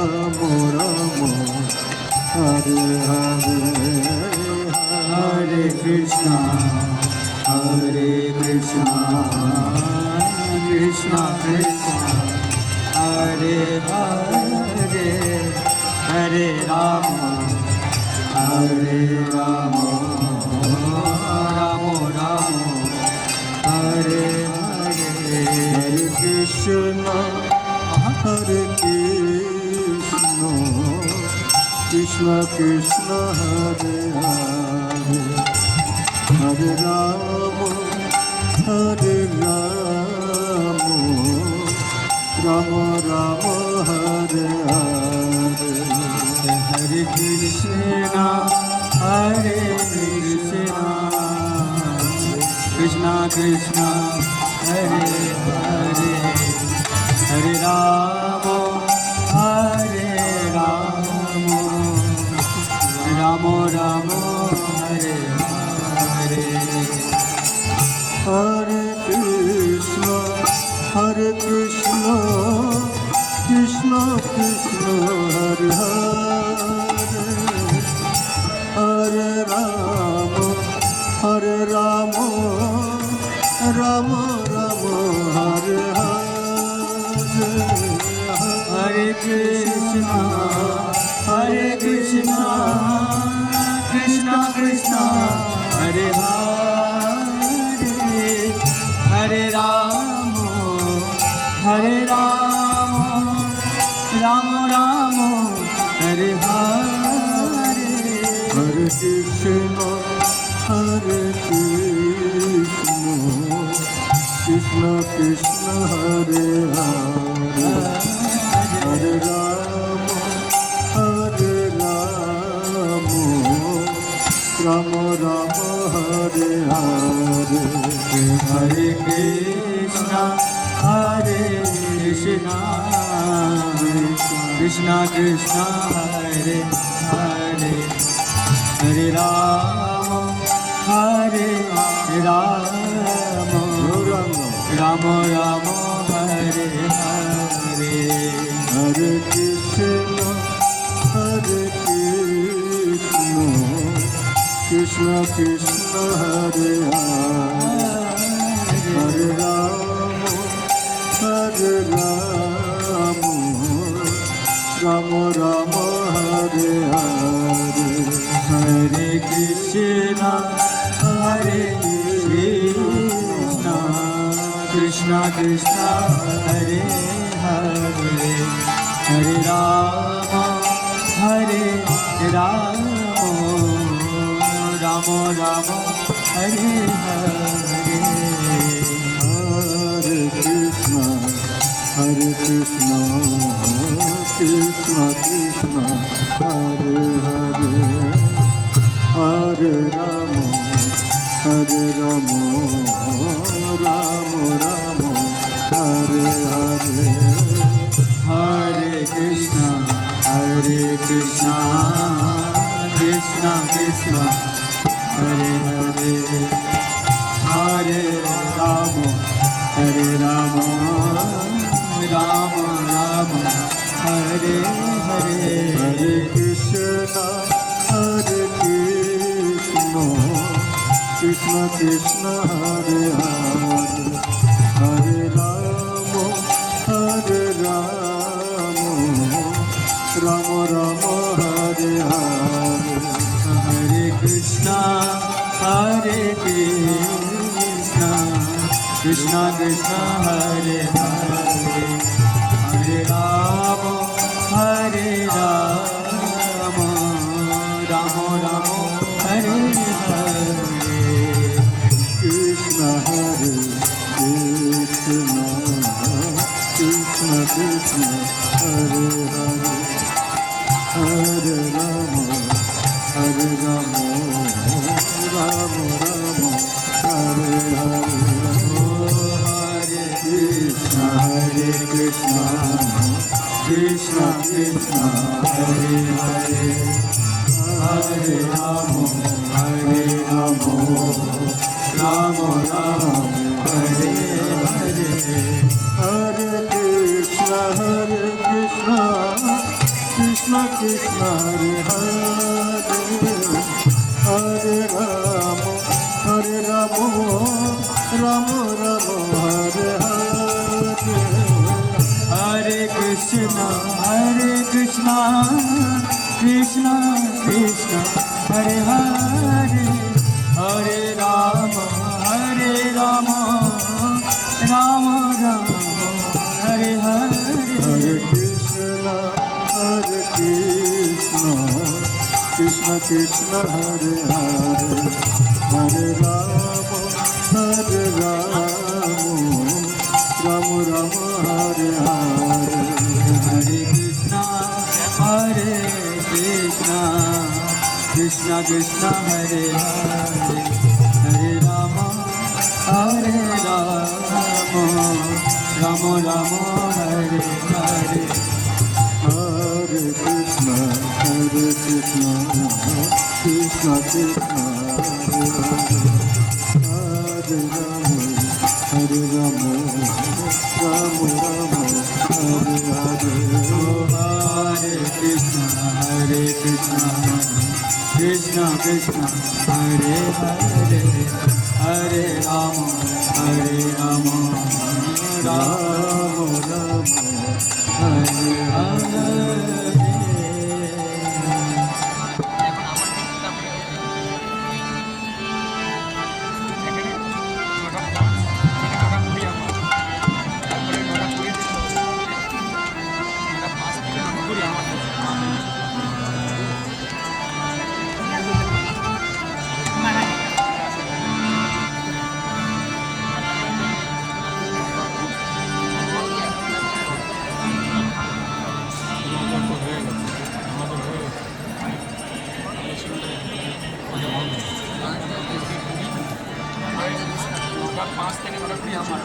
রাম রাম হরে হরে হরে কৃষ্ণ কৃষ্ণ কৃষ্ণ হরে হরে হরে রাম রাম রাম হরে হরে হরে কৃষ্ণ কৃষ্ণ কৃষ্ণ হরে হরে হরে রাম রাম রাম হরে হরে হরে কৃষ্ণ কৃষ্ণ কৃষ্ণ হরে হরে হরে রাম রাম রাম হরে হরে হরে কৃষ্ণ কৃষ্ণ কৃষ্ণ হরে হরে হরে রাম রাম রাম হরে হরে হরে কৃষ্ণ কৃষ্ণ কৃষ্ণ হরে হরে হরে রাম রাম রাম হরে হরে হরে কৃষ্ণ কৃষ্ণ কৃষ্ণ হরে হরে হরে রাম রাম রাম হরে হরে হরে কৃষ্ণ কৃষ্ণ কৃষ্ণ হরে হরে হরে রাম রাম রাম হরে হরে হরে কৃষ্ণ কৃষ্ণ কৃষ্ণ হরে হরে হরে রাম রাম রাম হরে হরে হরে কৃষ্ণ কৃষ্ণ কৃষ্ণ হরে হরে হরে রাম রাম রাম হরে হরে হরে কৃষ্ণ কৃষ্ণ কৃষ্ণ হরে হরে হরে রাম রাম রাম হরে হরে হরে কৃষ্ণ কৃষ্ণ কৃষ্ণ হরে হরে হরে রাম রাম রাম হরে হরে হরে কৃষ্ণ কৃষ্ণ কৃষ্ণ হরে হরে হরে রাম রাম রাম হরে হরে হরে কৃষ্ণ কৃষ্ণ কৃষ্ণ হরে হরে হরে রাম রাম হরে হরে কৃষ্ণ হরে Krishna Krishna Krishna Hare Hare Hare Ram Ram Ram Hare Hare Hare Krishna Krishna Krishna Hare Hare Hare Ram Ram Ram Hare Hare Hare Krishna Krishna Hare Hare Hare Ram Ram Ram Hare Hare Hare Krishna Krishna Krishna Hare Hare Hare Rama Rama Rama Hare Hare Hare Krishna Krishna Krishna Hare Hare Hare Rama Ram Ram Hare Hare Hare Krishna Krishna Krishna Hare Hare Hare Rama Rama Rama Hare Hare Hare Krishna Krishna Krishna Hare Hare Hare Rama Ram Hare Hare Hare Krishna Krishna Krishna Hare Hare Hare Rama Rama Hare Hare পাঁচ থেকে ওটা আমার